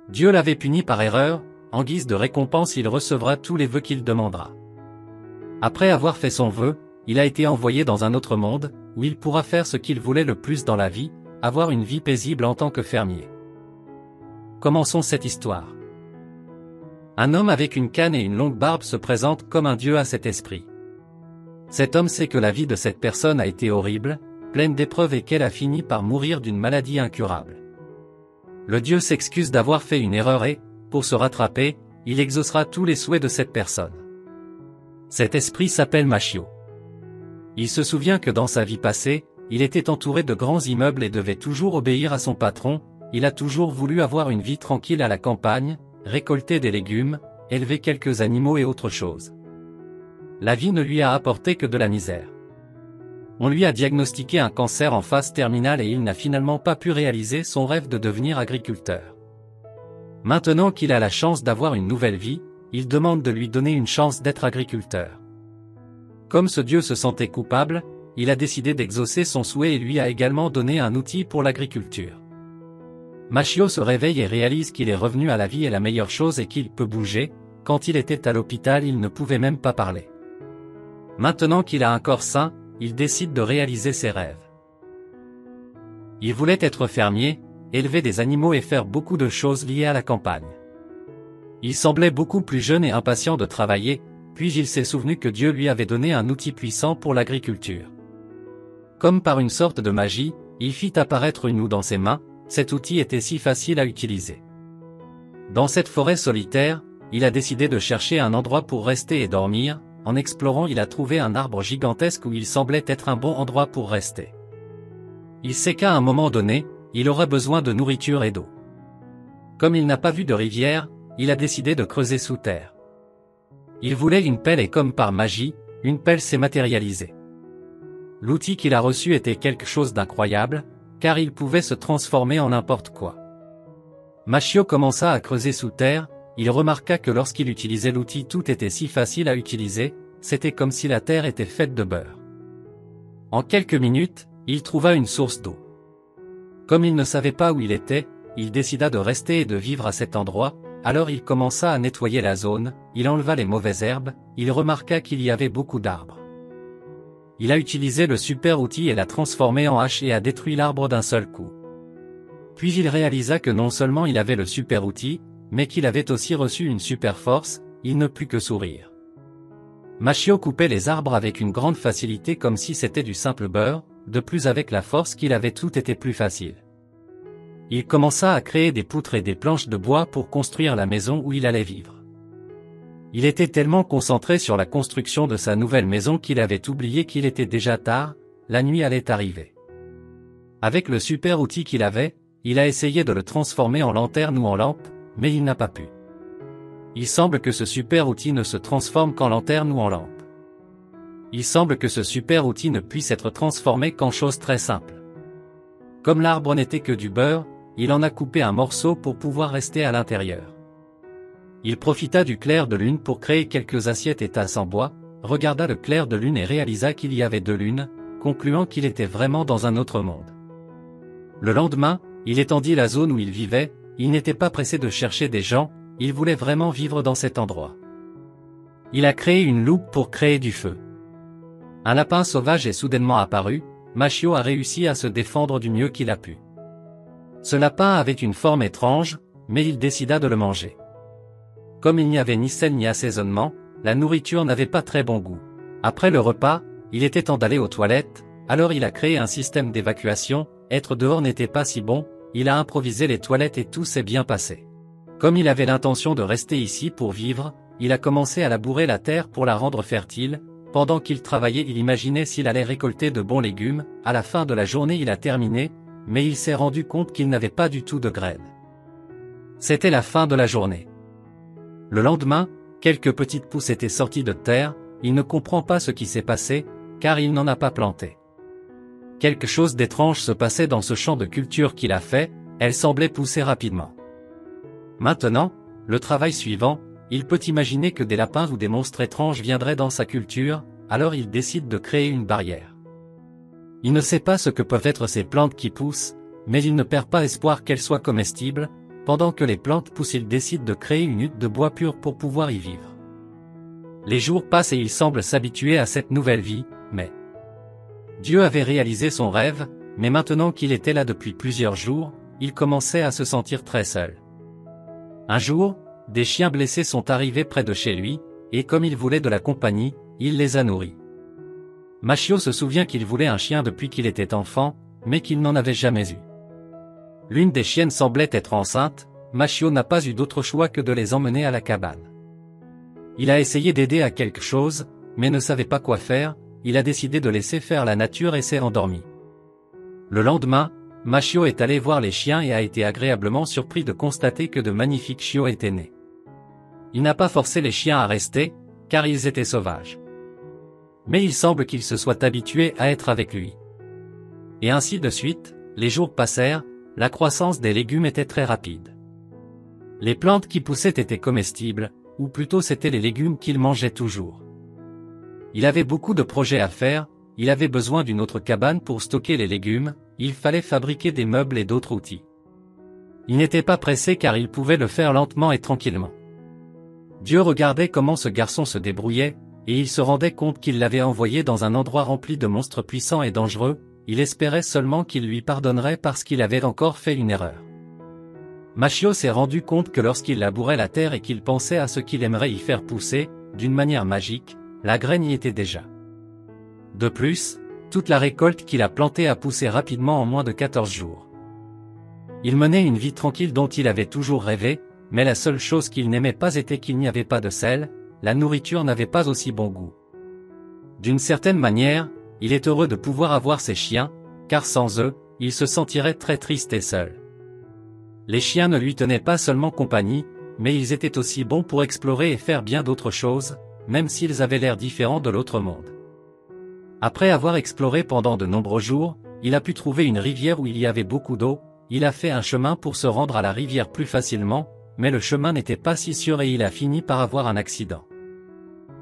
Dieu l'avait puni par erreur, en guise de récompense il recevra tous les vœux qu'il demandera. Après avoir fait son vœu, il a été envoyé dans un autre monde, où il pourra faire ce qu'il voulait le plus dans la vie, avoir une vie paisible en tant que fermier. Commençons cette histoire. Un homme avec une canne et une longue barbe se présente comme un dieu à cet esprit. Cet homme sait que la vie de cette personne a été horrible, pleine d'épreuves et qu'elle a fini par mourir d'une maladie incurable. Le dieu s'excuse d'avoir fait une erreur et, pour se rattraper, il exaucera tous les souhaits de cette personne. Cet esprit s'appelle Mashio. Il se souvient que dans sa vie passée, il était entouré de grands immeubles et devait toujours obéir à son patron, il a toujours voulu avoir une vie tranquille à la campagne, récolter des légumes, élever quelques animaux et autre chose. La vie ne lui a apporté que de la misère. On lui a diagnostiqué un cancer en phase terminale et il n'a finalement pas pu réaliser son rêve de devenir agriculteur. Maintenant qu'il a la chance d'avoir une nouvelle vie, il demande de lui donner une chance d'être agriculteur. Comme ce dieu se sentait coupable, il a décidé d'exaucer son souhait et lui a également donné un outil pour l'agriculture. Mashio se réveille et réalise qu'il est revenu à la vie et la meilleure chose est qu'il peut bouger, quand il était à l'hôpital il ne pouvait même pas parler. Maintenant qu'il a un corps sain, il décide de réaliser ses rêves. Il voulait être fermier, élever des animaux et faire beaucoup de choses liées à la campagne. Il semblait beaucoup plus jeune et impatient de travailler, puis il s'est souvenu que Dieu lui avait donné un outil puissant pour l'agriculture. Comme par une sorte de magie, il fit apparaître une houe dans ses mains, cet outil était si facile à utiliser. Dans cette forêt solitaire, il a décidé de chercher un endroit pour rester et dormir, en explorant il a trouvé un arbre gigantesque où il semblait être un bon endroit pour rester. Il sait qu'à un moment donné, il aura besoin de nourriture et d'eau. Comme il n'a pas vu de rivière, il a décidé de creuser sous terre. Il voulait une pelle et comme par magie, une pelle s'est matérialisée. L'outil qu'il a reçu était quelque chose d'incroyable, car il pouvait se transformer en n'importe quoi. Mashio commença à creuser sous terre, il remarqua que lorsqu'il utilisait l'outil tout était si facile à utiliser, c'était comme si la terre était faite de beurre. En quelques minutes, il trouva une source d'eau. Comme il ne savait pas où il était, il décida de rester et de vivre à cet endroit, alors il commença à nettoyer la zone, il enleva les mauvaises herbes, il remarqua qu'il y avait beaucoup d'arbres. Il a utilisé le super outil et l'a transformé en hache et a détruit l'arbre d'un seul coup. Puis il réalisa que non seulement il avait le super outil, mais qu'il avait aussi reçu une super force, il ne put que sourire. Mashio coupait les arbres avec une grande facilité comme si c'était du simple beurre, de plus avec la force qu'il avait tout était plus facile. Il commença à créer des poutres et des planches de bois pour construire la maison où il allait vivre. Il était tellement concentré sur la construction de sa nouvelle maison qu'il avait oublié qu'il était déjà tard, la nuit allait arriver. Avec le super outil qu'il avait, il a essayé de le transformer en lanterne ou en lampe, mais il n'a pas pu. Il semble que ce super outil ne se transforme qu'en lanterne ou en lampe. Il semble que ce super outil ne puisse être transformé qu'en chose très simple. Comme l'arbre n'était que du beurre, il en a coupé un morceau pour pouvoir rester à l'intérieur. Il profita du clair de lune pour créer quelques assiettes et tasses en bois, regarda le clair de lune et réalisa qu'il y avait deux lunes, concluant qu'il était vraiment dans un autre monde. Le lendemain, il étendit la zone où il vivait, il n'était pas pressé de chercher des gens, il voulait vraiment vivre dans cet endroit. Il a créé une loupe pour créer du feu. Un lapin sauvage est soudainement apparu, Mashio a réussi à se défendre du mieux qu'il a pu. Ce lapin avait une forme étrange, mais il décida de le manger. Comme il n'y avait ni sel ni assaisonnement, la nourriture n'avait pas très bon goût. Après le repas, il était temps d'aller aux toilettes, alors il a créé un système d'évacuation, être dehors n'était pas si bon, il a improvisé les toilettes et tout s'est bien passé. Comme il avait l'intention de rester ici pour vivre, il a commencé à labourer la terre pour la rendre fertile, pendant qu'il travaillait il imaginait s'il allait récolter de bons légumes, à la fin de la journée il a terminé, mais il s'est rendu compte qu'il n'avait pas du tout de graines. C'était la fin de la journée. Le lendemain, quelques petites pousses étaient sorties de terre, il ne comprend pas ce qui s'est passé, car il n'en a pas planté. Quelque chose d'étrange se passait dans ce champ de culture qu'il a fait, elle semblait pousser rapidement. Maintenant, le travail suivant, il peut imaginer que des lapins ou des monstres étranges viendraient dans sa culture, alors il décide de créer une barrière. Il ne sait pas ce que peuvent être ces plantes qui poussent, mais il ne perd pas espoir qu'elles soient comestibles, pendant que les plantes poussent il décide de créer une hutte de bois pur pour pouvoir y vivre. Les jours passent et il semble s'habituer à cette nouvelle vie, mais Dieu avait réalisé son rêve, mais maintenant qu'il était là depuis plusieurs jours, il commençait à se sentir très seul. Un jour, des chiens blessés sont arrivés près de chez lui, et comme il voulait de la compagnie, il les a nourris. Machio se souvient qu'il voulait un chien depuis qu'il était enfant, mais qu'il n'en avait jamais eu. L'une des chiennes semblait être enceinte, Machio n'a pas eu d'autre choix que de les emmener à la cabane. Il a essayé d'aider à quelque chose, mais ne savait pas quoi faire, il a décidé de laisser faire la nature et s'est endormi. Le lendemain, Machio est allé voir les chiens et a été agréablement surpris de constater que de magnifiques chiots étaient nés. Il n'a pas forcé les chiens à rester, car ils étaient sauvages. Mais il semble qu'ils se soient habitués à être avec lui. Et ainsi de suite, les jours passèrent, la croissance des légumes était très rapide. Les plantes qui poussaient étaient comestibles, ou plutôt c'étaient les légumes qu'il mangeait toujours. Il avait beaucoup de projets à faire, il avait besoin d'une autre cabane pour stocker les légumes, il fallait fabriquer des meubles et d'autres outils. Il n'était pas pressé car il pouvait le faire lentement et tranquillement. Dieu regardait comment ce garçon se débrouillait, et il se rendait compte qu'il l'avait envoyé dans un endroit rempli de monstres puissants et dangereux, il espérait seulement qu'il lui pardonnerait parce qu'il avait encore fait une erreur. Machio s'est rendu compte que lorsqu'il labourait la terre et qu'il pensait à ce qu'il aimerait y faire pousser, d'une manière magique, la graine y était déjà. De plus, toute la récolte qu'il a plantée a poussé rapidement en moins de 14 jours. Il menait une vie tranquille dont il avait toujours rêvé, mais la seule chose qu'il n'aimait pas était qu'il n'y avait pas de sel, la nourriture n'avait pas aussi bon goût. D'une certaine manière, il est heureux de pouvoir avoir ses chiens, car sans eux, il se sentirait très triste et seul. Les chiens ne lui tenaient pas seulement compagnie, mais ils étaient aussi bons pour explorer et faire bien d'autres choses, même s'ils avaient l'air différents de l'autre monde. Après avoir exploré pendant de nombreux jours, il a pu trouver une rivière où il y avait beaucoup d'eau, il a fait un chemin pour se rendre à la rivière plus facilement, mais le chemin n'était pas si sûr et il a fini par avoir un accident.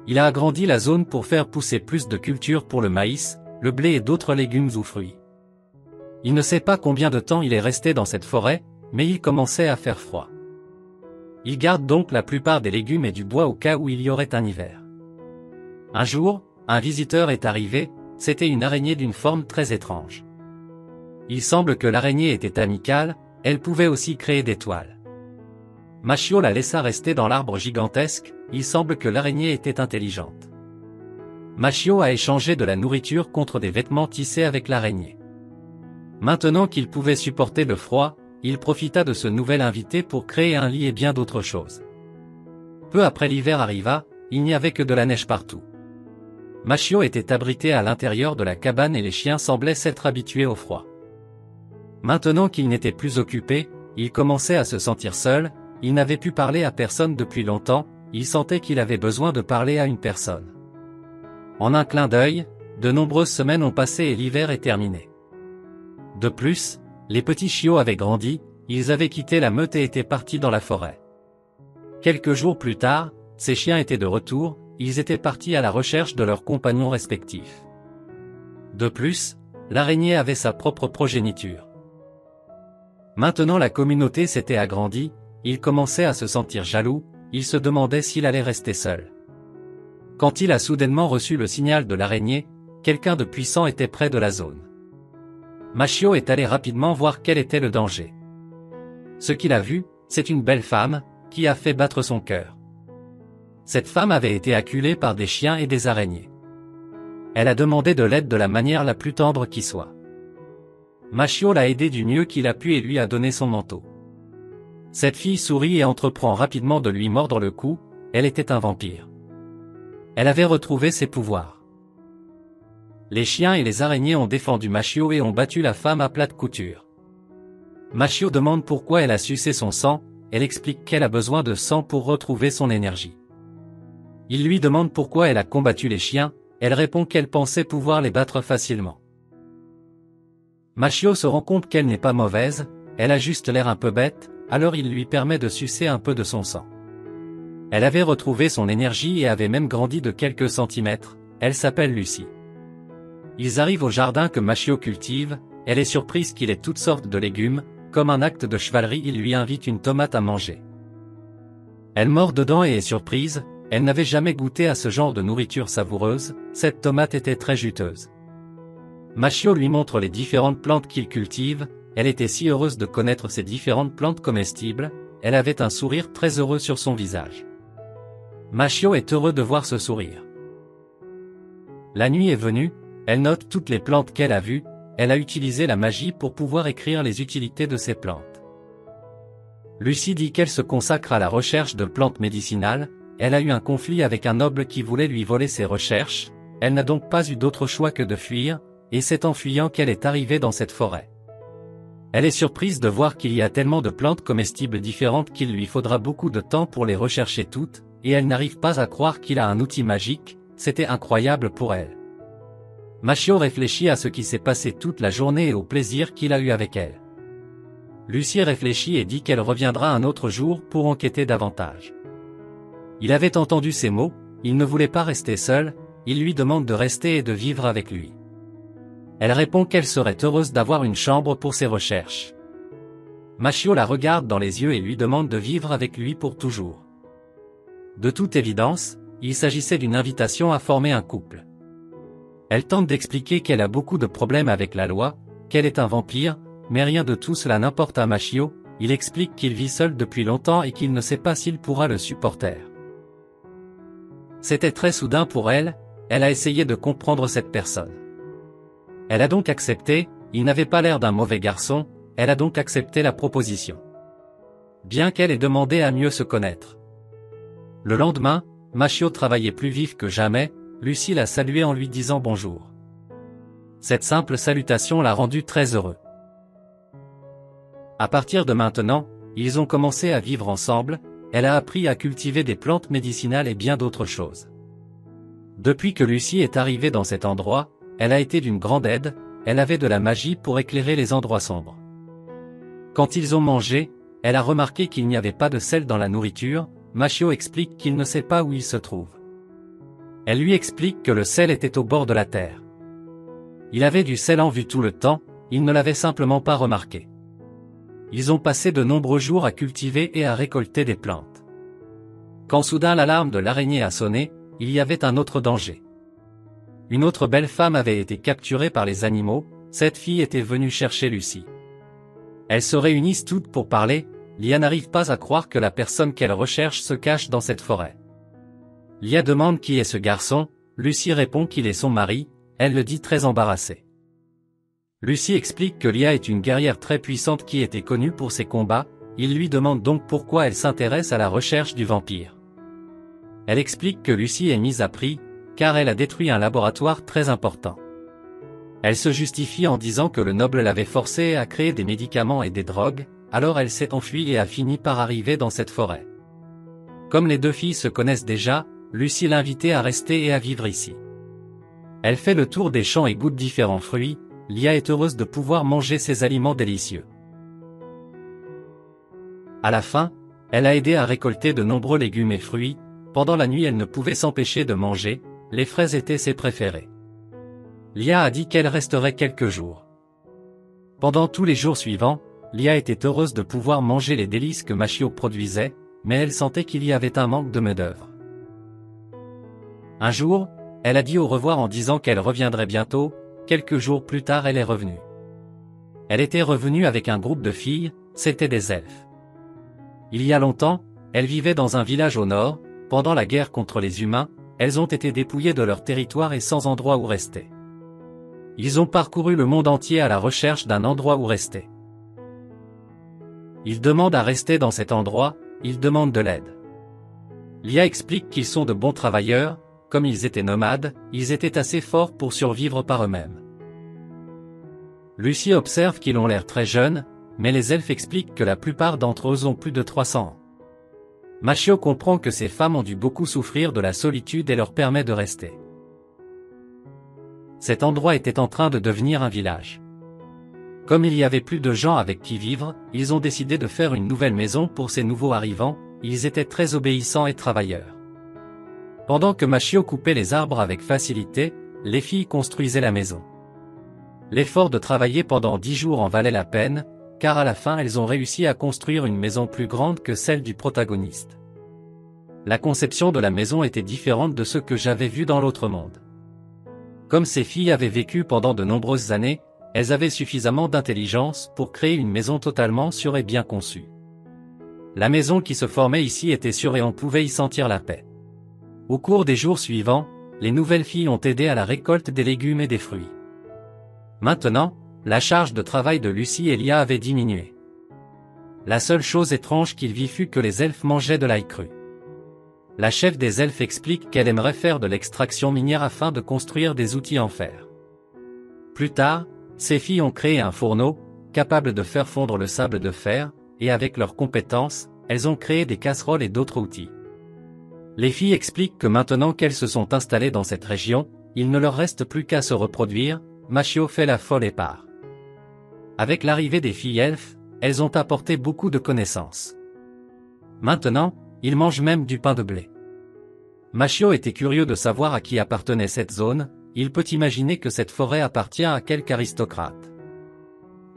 Il a agrandi la zone pour faire pousser plus de cultures pour le maïs, le blé et d'autres légumes ou fruits. Il ne sait pas combien de temps il est resté dans cette forêt, mais il commençait à faire froid. Il garde donc la plupart des légumes et du bois au cas où il y aurait un hiver. Un jour, un visiteur est arrivé, c'était une araignée d'une forme très étrange. Il semble que l'araignée était amicale, elle pouvait aussi créer des toiles. Machio la laissa rester dans l'arbre gigantesque, il semble que l'araignée était intelligente. Machio a échangé de la nourriture contre des vêtements tissés avec l'araignée. Maintenant qu'il pouvait supporter le froid, il profita de ce nouvel invité pour créer un lit et bien d'autres choses. Peu après l'hiver arriva, il n'y avait que de la neige partout. Machio était abrité à l'intérieur de la cabane et les chiens semblaient s'être habitués au froid. Maintenant qu'il n'était plus occupé, il commençait à se sentir seul, il n'avait pu parler à personne depuis longtemps, il sentait qu'il avait besoin de parler à une personne. En un clin d'œil, de nombreuses semaines ont passé et l'hiver est terminé. De plus, les petits chiots avaient grandi, ils avaient quitté la meute et étaient partis dans la forêt. Quelques jours plus tard, ces chiens étaient de retour, ils étaient partis à la recherche de leurs compagnons respectifs. De plus, l'araignée avait sa propre progéniture. Maintenant la communauté s'était agrandie, il commençait à se sentir jaloux, il se demandait s'il allait rester seul. Quand il a soudainement reçu le signal de l'araignée, quelqu'un de puissant était près de la zone. Machio est allé rapidement voir quel était le danger. Ce qu'il a vu, c'est une belle femme, qui a fait battre son cœur. Cette femme avait été acculée par des chiens et des araignées. Elle a demandé de l'aide de la manière la plus tendre qui soit. Machio l'a aidé du mieux qu'il a pu et lui a donné son manteau. Cette fille sourit et entreprend rapidement de lui mordre le cou, elle était un vampire. Elle avait retrouvé ses pouvoirs. Les chiens et les araignées ont défendu Machio et ont battu la femme à plate couture. Machio demande pourquoi elle a sucé son sang, elle explique qu'elle a besoin de sang pour retrouver son énergie. Il lui demande pourquoi elle a combattu les chiens, elle répond qu'elle pensait pouvoir les battre facilement. Machio se rend compte qu'elle n'est pas mauvaise, elle a juste l'air un peu bête, alors il lui permet de sucer un peu de son sang. Elle avait retrouvé son énergie et avait même grandi de quelques centimètres, elle s'appelle Lucie. Ils arrivent au jardin que Machio cultive, elle est surprise qu'il ait toutes sortes de légumes, comme un acte de chevalerie, il lui invite une tomate à manger. Elle mord dedans et est surprise, elle n'avait jamais goûté à ce genre de nourriture savoureuse, cette tomate était très juteuse. Machio lui montre les différentes plantes qu'il cultive, elle était si heureuse de connaître ces différentes plantes comestibles, elle avait un sourire très heureux sur son visage. Machio est heureux de voir ce sourire. La nuit est venue, elle note toutes les plantes qu'elle a vues, elle a utilisé la magie pour pouvoir écrire les utilités de ces plantes. Lucie dit qu'elle se consacre à la recherche de plantes médicinales, elle a eu un conflit avec un noble qui voulait lui voler ses recherches, elle n'a donc pas eu d'autre choix que de fuir, et c'est en fuyant qu'elle est arrivée dans cette forêt. Elle est surprise de voir qu'il y a tellement de plantes comestibles différentes qu'il lui faudra beaucoup de temps pour les rechercher toutes, et elle n'arrive pas à croire qu'il a un outil magique, c'était incroyable pour elle. Machio réfléchit à ce qui s'est passé toute la journée et au plaisir qu'il a eu avec elle. Lucie réfléchit et dit qu'elle reviendra un autre jour pour enquêter davantage. Il avait entendu ces mots, il ne voulait pas rester seul, il lui demande de rester et de vivre avec lui. Elle répond qu'elle serait heureuse d'avoir une chambre pour ses recherches. Machio la regarde dans les yeux et lui demande de vivre avec lui pour toujours. De toute évidence, il s'agissait d'une invitation à former un couple. Elle tente d'expliquer qu'elle a beaucoup de problèmes avec la loi, qu'elle est un vampire, mais rien de tout cela n'importe à Machio, il explique qu'il vit seul depuis longtemps et qu'il ne sait pas s'il pourra le supporter. C'était très soudain pour elle, elle a essayé de comprendre cette personne. Elle a donc accepté, il n'avait pas l'air d'un mauvais garçon, elle a donc accepté la proposition. Bien qu'elle ait demandé à mieux se connaître. Le lendemain, Machio travaillait plus vif que jamais, Lucie l'a salué en lui disant bonjour. Cette simple salutation l'a rendu très heureux. À partir de maintenant, ils ont commencé à vivre ensemble, elle a appris à cultiver des plantes médicinales et bien d'autres choses. Depuis que Lucie est arrivée dans cet endroit, elle a été d'une grande aide, elle avait de la magie pour éclairer les endroits sombres. Quand ils ont mangé, elle a remarqué qu'il n'y avait pas de sel dans la nourriture, Machio explique qu'il ne sait pas où il se trouve. Elle lui explique que le sel était au bord de la terre. Il avait du sel en vue tout le temps, il ne l'avait simplement pas remarqué. Ils ont passé de nombreux jours à cultiver et à récolter des plantes. Quand soudain l'alarme de l'araignée a sonné, il y avait un autre danger. Une autre belle femme avait été capturée par les animaux, cette fille était venue chercher Lucie. Elles se réunissent toutes pour parler, Lia n'arrive pas à croire que la personne qu'elle recherche se cache dans cette forêt. Lia demande qui est ce garçon, Lucie répond qu'il est son mari, elle le dit très embarrassée. Lucie explique que Lia est une guerrière très puissante qui était connue pour ses combats, il lui demande donc pourquoi elle s'intéresse à la recherche du vampire. Elle explique que Lucie est mise à prix, car elle a détruit un laboratoire très important. Elle se justifie en disant que le noble l'avait forcée à créer des médicaments et des drogues, alors elle s'est enfuie et a fini par arriver dans cette forêt. Comme les deux filles se connaissent déjà, Lucie l'invitait à rester et à vivre ici. Elle fait le tour des champs et goûte différents fruits, Lia est heureuse de pouvoir manger ces aliments délicieux. À la fin, elle a aidé à récolter de nombreux légumes et fruits, pendant la nuit elle ne pouvait s'empêcher de manger, les fraises étaient ses préférées. Lia a dit qu'elle resterait quelques jours. Pendant tous les jours suivants, Lia était heureuse de pouvoir manger les délices que Machio produisait, mais elle sentait qu'il y avait un manque de main-d'œuvre. Un jour, elle a dit au revoir en disant qu'elle reviendrait bientôt, quelques jours plus tard elle est revenue. Elle était revenue avec un groupe de filles, c'étaient des elfes. Il y a longtemps, elle vivait dans un village au nord, pendant la guerre contre les humains, elles ont été dépouillées de leur territoire et sans endroit où rester. Ils ont parcouru le monde entier à la recherche d'un endroit où rester. Ils demandent à rester dans cet endroit, ils demandent de l'aide. Lia explique qu'ils sont de bons travailleurs, comme ils étaient nomades, ils étaient assez forts pour survivre par eux-mêmes. Lucie observe qu'ils ont l'air très jeunes, mais les elfes expliquent que la plupart d'entre eux ont plus de 300 ans. Machio comprend que ces femmes ont dû beaucoup souffrir de la solitude et leur permet de rester. Cet endroit était en train de devenir un village. Comme il y avait plus de gens avec qui vivre, ils ont décidé de faire une nouvelle maison pour ces nouveaux arrivants, ils étaient très obéissants et travailleurs. Pendant que Machio coupait les arbres avec facilité, les filles construisaient la maison. L'effort de travailler pendant 10 jours en valait la peine, car à la fin elles ont réussi à construire une maison plus grande que celle du protagoniste. La conception de la maison était différente de ce que j'avais vu dans l'autre monde. Comme ces filles avaient vécu pendant de nombreuses années, elles avaient suffisamment d'intelligence pour créer une maison totalement sûre et bien conçue. La maison qui se formait ici était sûre et on pouvait y sentir la paix. Au cours des jours suivants, les nouvelles filles ont aidé à la récolte des légumes et des fruits. Maintenant, la charge de travail de Lucie et Lia avait diminué. La seule chose étrange qu'il vit fut que les elfes mangeaient de l'ail cru. La chef des elfes explique qu'elle aimerait faire de l'extraction minière afin de construire des outils en fer. Plus tard, ces filles ont créé un fourneau, capable de faire fondre le sable de fer, et avec leurs compétences, elles ont créé des casseroles et d'autres outils. Les filles expliquent que maintenant qu'elles se sont installées dans cette région, il ne leur reste plus qu'à se reproduire. Machio fait la folle et part. Avec l'arrivée des filles elfes, elles ont apporté beaucoup de connaissances. Maintenant, ils mangent même du pain de blé. Machio était curieux de savoir à qui appartenait cette zone, il peut imaginer que cette forêt appartient à quelque aristocrate.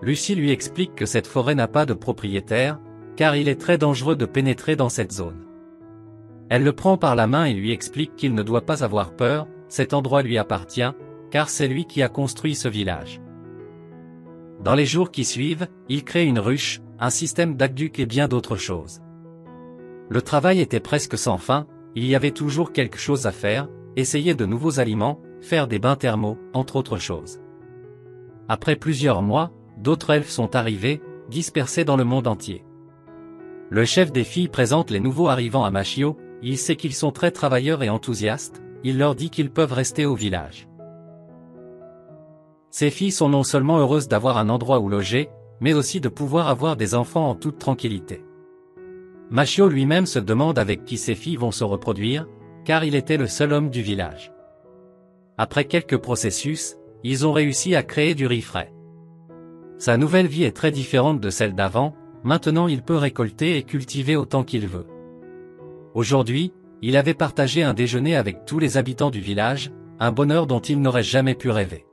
Lucie lui explique que cette forêt n'a pas de propriétaire, car il est très dangereux de pénétrer dans cette zone. Elle le prend par la main et lui explique qu'il ne doit pas avoir peur, cet endroit lui appartient, car c'est lui qui a construit ce village. Dans les jours qui suivent, il crée une ruche, un système d'aqueduc et bien d'autres choses. Le travail était presque sans fin, il y avait toujours quelque chose à faire, essayer de nouveaux aliments, faire des bains thermaux, entre autres choses. Après plusieurs mois, d'autres elfes sont arrivés, dispersés dans le monde entier. Le chef des filles présente les nouveaux arrivants à Machio, il sait qu'ils sont très travailleurs et enthousiastes, il leur dit qu'ils peuvent rester au village. Ces filles sont non seulement heureuses d'avoir un endroit où loger, mais aussi de pouvoir avoir des enfants en toute tranquillité. Machio lui-même se demande avec qui ces filles vont se reproduire, car il était le seul homme du village. Après quelques processus, ils ont réussi à créer du riz frais. Sa nouvelle vie est très différente de celle d'avant, maintenant il peut récolter et cultiver autant qu'il veut. Aujourd'hui, il avait partagé un déjeuner avec tous les habitants du village, un bonheur dont il n'aurait jamais pu rêver.